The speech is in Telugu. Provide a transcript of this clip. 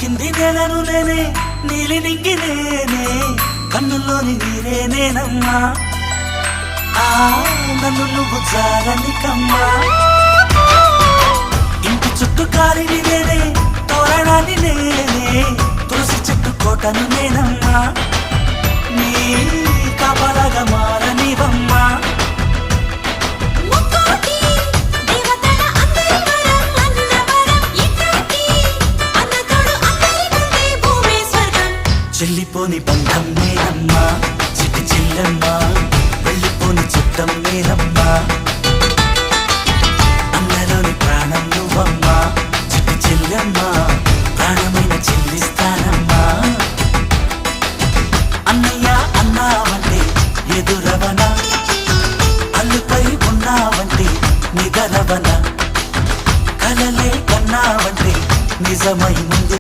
తాకింది నేలను నేనే నీలి నింగి నేనే కన్నుల్లోని నీరే నేనమ్మా నన్ను నువ్వు జారనికమ్మా ఇంటి చుట్టూ కాలిని నేనే తోరణాన్ని నేనే తులసి చెట్టు కోటను నేనమ్మా నీ కాపలాగా మారనివమ్మా చెల్లిపోని బంధం నేనమ్మా చిట్టి చెల్లెమ్మా వెళ్ళిపోని చుట్టం నేనమ్మా అన్నలోని ప్రాణం నువ్వమ్మా చిట్టి చెల్లెమ్మా